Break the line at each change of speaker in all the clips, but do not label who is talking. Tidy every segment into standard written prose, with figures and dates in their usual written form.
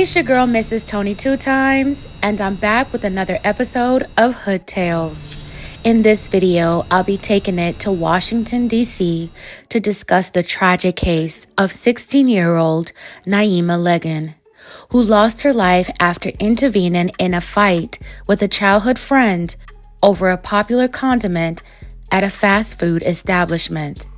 It's your girl, Mrs. Tony Two Times, and I'm back with another episode of Hood Tales. In this video, I'll be taking it to Washington, D.C. to discuss the tragic case of 16-year-old Naima Liggon, who lost her life after intervening in a fight with a childhood friend over a popular condiment at a fast food establishment.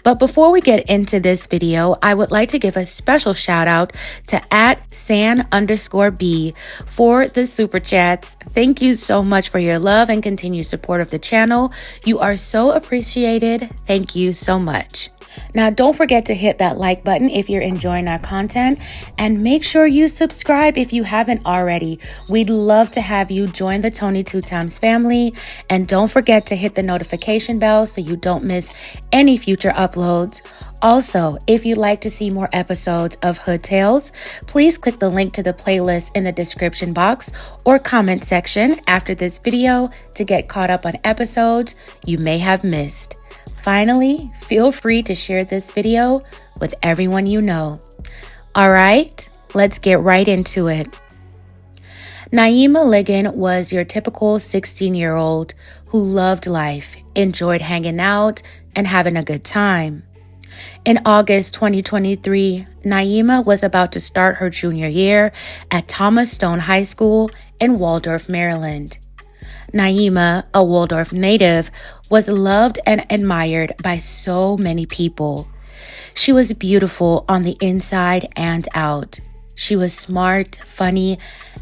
But before we get into this video, I would like to give a special shout out to @san_B for the super chats. Thank you so much for your love and continued support of the channel. You are so appreciated. Thank you so much. Now, don't forget to hit that like button if you're enjoying our content, and make sure you subscribe if you haven't already. We'd love to have you join the Tony Two Times family, and don't forget to hit the notification bell so you don't miss any future uploads. Also, if you'd like to see more episodes of Hood Tales, please click the link to the playlist in the description box or comment section after this video to get caught up on episodes you may have missed. Finally, feel free to share this video with everyone you know. All right, let's get right into it. Naima Liggon was your typical 16-year-old who loved life, enjoyed hanging out, and having a good time. In August 2023, Naima was about to start her junior year at Thomas Stone High School in Waldorf, Maryland. Naima, a Waldorf native, was loved and admired by so many people. She was beautiful on the inside and out. She was smart, funny,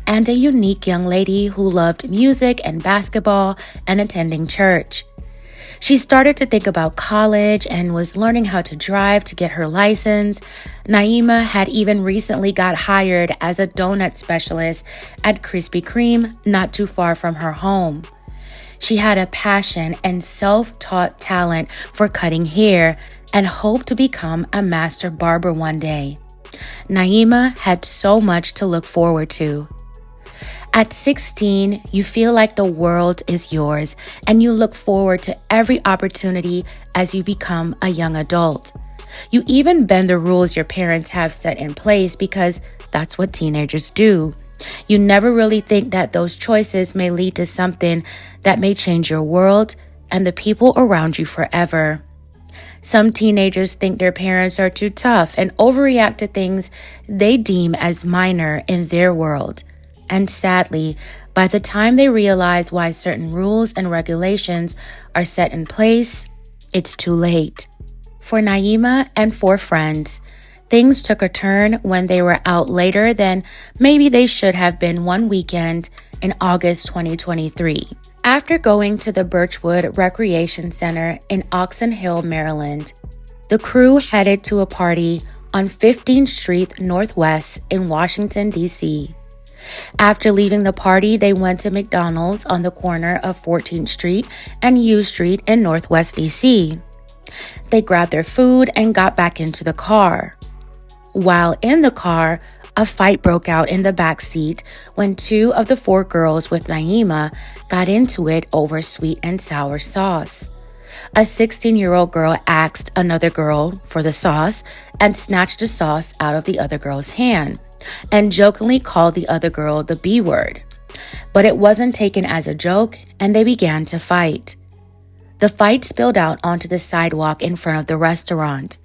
and a unique young lady who loved music and basketball and attending church. She started to think about college and was learning how to drive to get her license. Naima had even recently got hired as a donut specialist at Krispy Kreme, not too far from her home. She had a passion and self-taught talent for cutting hair and hoped to become a master barber one day. Naima had so much to look forward to. At 16, you feel like the world is yours, and you look forward to every opportunity as you become a young adult. You even bend the rules your parents have set in place because that's what teenagers do. You never really think that those choices may lead to something that may change your world and the people around you forever. Some teenagers think their parents are too tough and overreact to things they deem as minor in their world. And sadly, by the time they realize why certain rules and regulations are set in place, it's too late. For Naima and 4 friends, things took a turn when they were out later than maybe they should have been one weekend in August 2023. After going to the Birchwood Recreation Center in Oxon Hill, Maryland, the crew headed to a party on 15th Street Northwest in Washington, D.C. After leaving the party, they went to McDonald's on the corner of 14th Street and U Street in Northwest D.C. They grabbed their food and got back into the car. While in the car, a fight broke out in the back seat when 2 of the 4 girls with Naima got into it over sweet and sour sauce. A 16-year-old girl asked another girl for the sauce and snatched the sauce out of the other girl's hand and jokingly called the other girl the B word. But it wasn't taken as a joke, and they began to fight. The fight spilled out onto the sidewalk in front of the restaurant.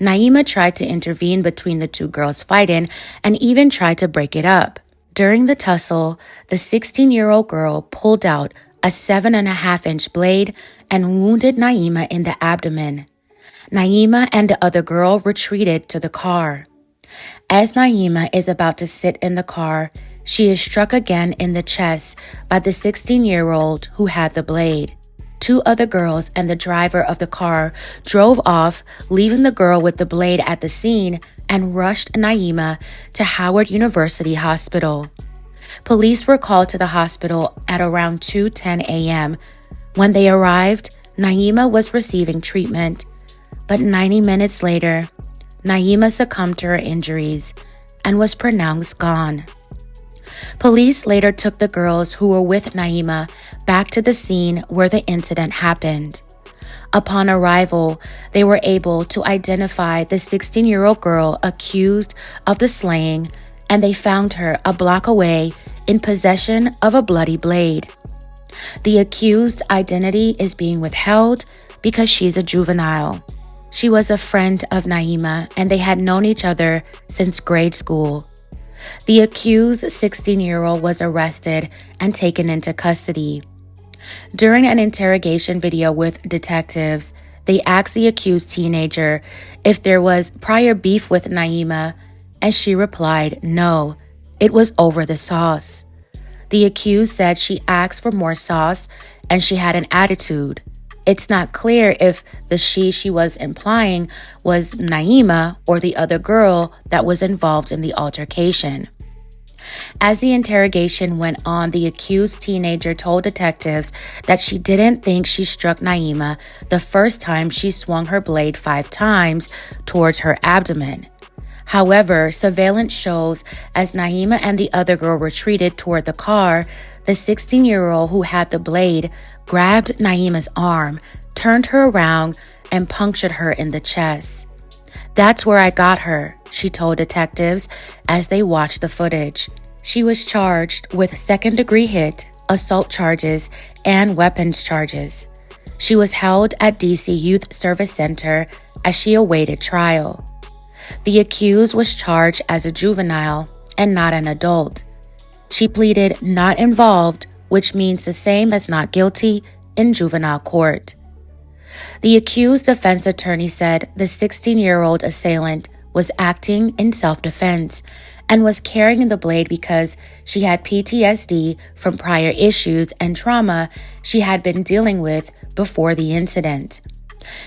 Naima tried to intervene between the 2 girls fighting and even tried to break it up. During the tussle, the 16-year-old girl pulled out a 7.5-inch blade and wounded Naima in the abdomen. Naima and the other girl retreated to the car. As Naima is about to sit in the car, she is struck again in the chest by the 16-year-old who had the blade. 2 other girls and the driver of the car drove off, leaving the girl with the blade at the scene, and rushed Naima to Howard University Hospital. Police were called to the hospital at around 2:10 a.m. When they arrived, Naima was receiving treatment, but 90 minutes later, Naima succumbed to her injuries and was pronounced gone. Police later took the girls who were with Naima back to the scene where the incident happened. Upon arrival, they were able to identify the 16-year-old girl accused of the slaying and they found her a block away in possession of a bloody blade. The accused's identity is being withheld because she's a juvenile. She was a friend of Naima, and they had known each other since grade school. The accused 16-year-old was arrested and taken into custody. During an interrogation video with detectives, they asked the accused teenager if there was prior beef with Naima, and she replied no, it was over the sauce. The accused said she asked for more sauce and she had an attitude. It's not clear if the she was implying was Naima or the other girl that was involved in the altercation. As the interrogation went on, the accused teenager told detectives that she didn't think she struck Naima the first time she swung her blade 5 times towards her abdomen. However, surveillance shows as Naima and the other girl retreated toward the car, the 16-year-old who had the blade grabbed Naima's arm, turned her around, and punctured her in the chest. "That's where I got her," she told detectives as they watched the footage. She was charged with second-degree hit, assault charges, and weapons charges. She was held at D.C. Youth Service Center as she awaited trial. The accused was charged as a juvenile and not an adult. She pleaded not involved, which means the same as not guilty in juvenile court. The accused defense attorney said the 16-year-old assailant was acting in self-defense and was carrying the blade because she had PTSD from prior issues and trauma she had been dealing with before the incident.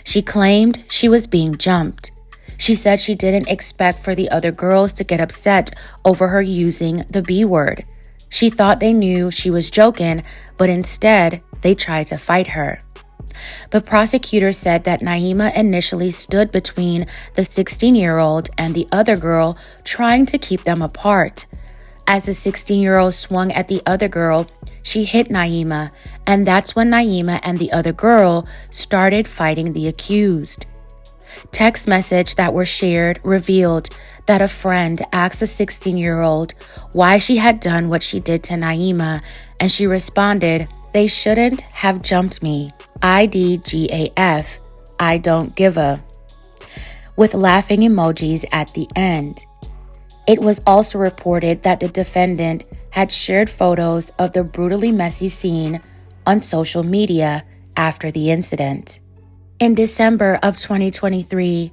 She claimed she was being jumped. She said she didn't expect for the other girls to get upset over her using the B word. She thought they knew she was joking, but instead, they tried to fight her. But prosecutors said that Naima initially stood between the 16-year-old and the other girl, trying to keep them apart. As the 16-year-old swung at the other girl, she hit Naima, and that's when Naima and the other girl started fighting the accused. Text messages that were shared revealed that a friend asked the 16-year-old why she had done what she did to Naima, and she responded, "They shouldn't have jumped me. IDGAF, I don't give a," with laughing emojis at the end. It was also reported that the defendant had shared photos of the brutally messy scene on social media after the incident. In December of 2023,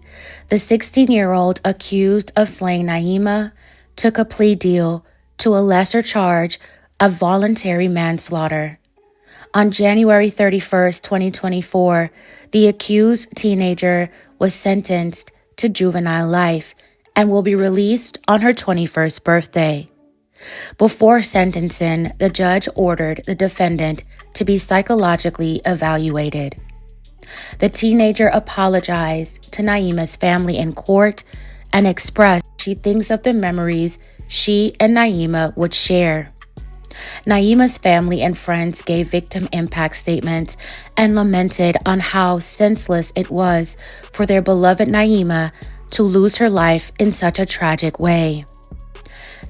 the 16-year-old accused of slaying Naima took a plea deal to a lesser charge of voluntary manslaughter. On January 31st, 2024, the accused teenager was sentenced to juvenile life and will be released on her 21st birthday. Before sentencing, the judge ordered the defendant to be psychologically evaluated. The teenager apologized to Naima's family in court and expressed she thinks of the memories she and Naima would share. Naima's family and friends gave victim impact statements and lamented on how senseless it was for their beloved Naima to lose her life in such a tragic way.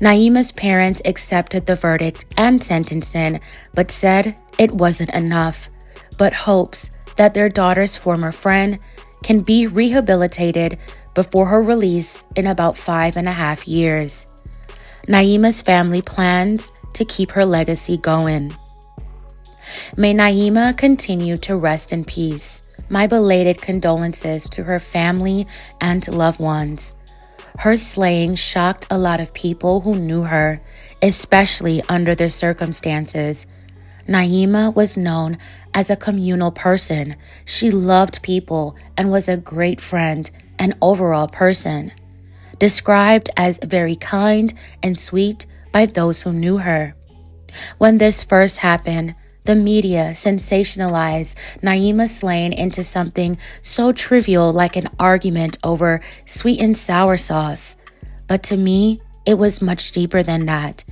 Naima's parents accepted the verdict and sentencing, but said it wasn't enough, but hopes that their daughter's former friend can be rehabilitated before her release in about 5.5 years. Naima's family plans to keep her legacy going. May Naima continue to rest in peace. My belated condolences to her family and loved ones. Her slaying shocked a lot of people who knew her, especially under their circumstances. Naima was known as a communal person. She loved people and was a great friend and overall person. Described as very kind and sweet by those who knew her. When this first happened, the media sensationalized Naima's slaying into something so trivial like an argument over sweet and sour sauce. But to me, it was much deeper than that.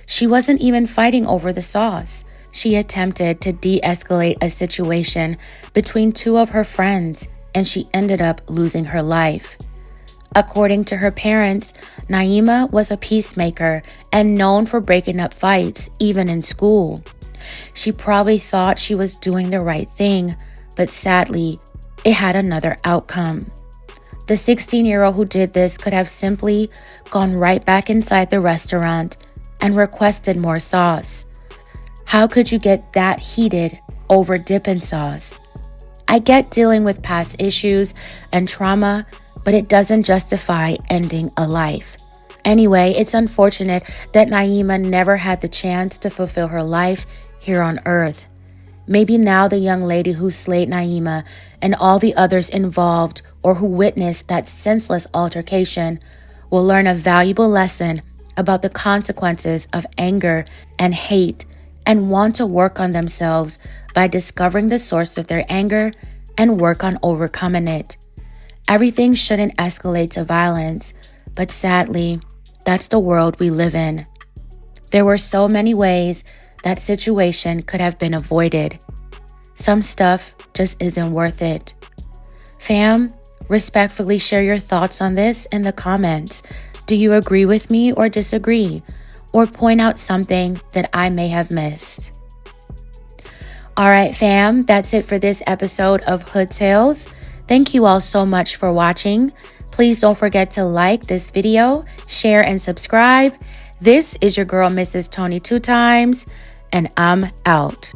She wasn't even fighting over the sauce. She attempted to de-escalate a situation between two of her friends, and she ended up losing her life. According to her parents, Naima was a peacemaker and known for breaking up fights, even in school. She probably thought she was doing the right thing, but sadly, it had another outcome. The 16-year-old who did this could have simply gone right back inside the restaurant and requested more sauce. How could you get that heated over dipping sauce? I get dealing with past issues and trauma, but it doesn't justify ending a life. Anyway, it's unfortunate that Naima never had the chance to fulfill her life here on earth. Maybe now the young lady who slayed Naima and all the others involved or who witnessed that senseless altercation will learn a valuable lesson about the consequences of anger and hate and want to work on themselves by discovering the source of their anger and work on overcoming it. Everything shouldn't escalate to violence, but sadly, that's the world we live in. There were so many ways that situation could have been avoided. Some stuff just isn't worth it. Fam, respectfully share your thoughts on this in the comments. Do you agree with me or disagree? Or point out something that I may have missed. All right, fam, that's it for this episode of Hood Tales. Thank you all so much for watching. Please don't forget to like this video, share, and subscribe. This is your girl, Mrs. Tony 2 Times, and I'm out.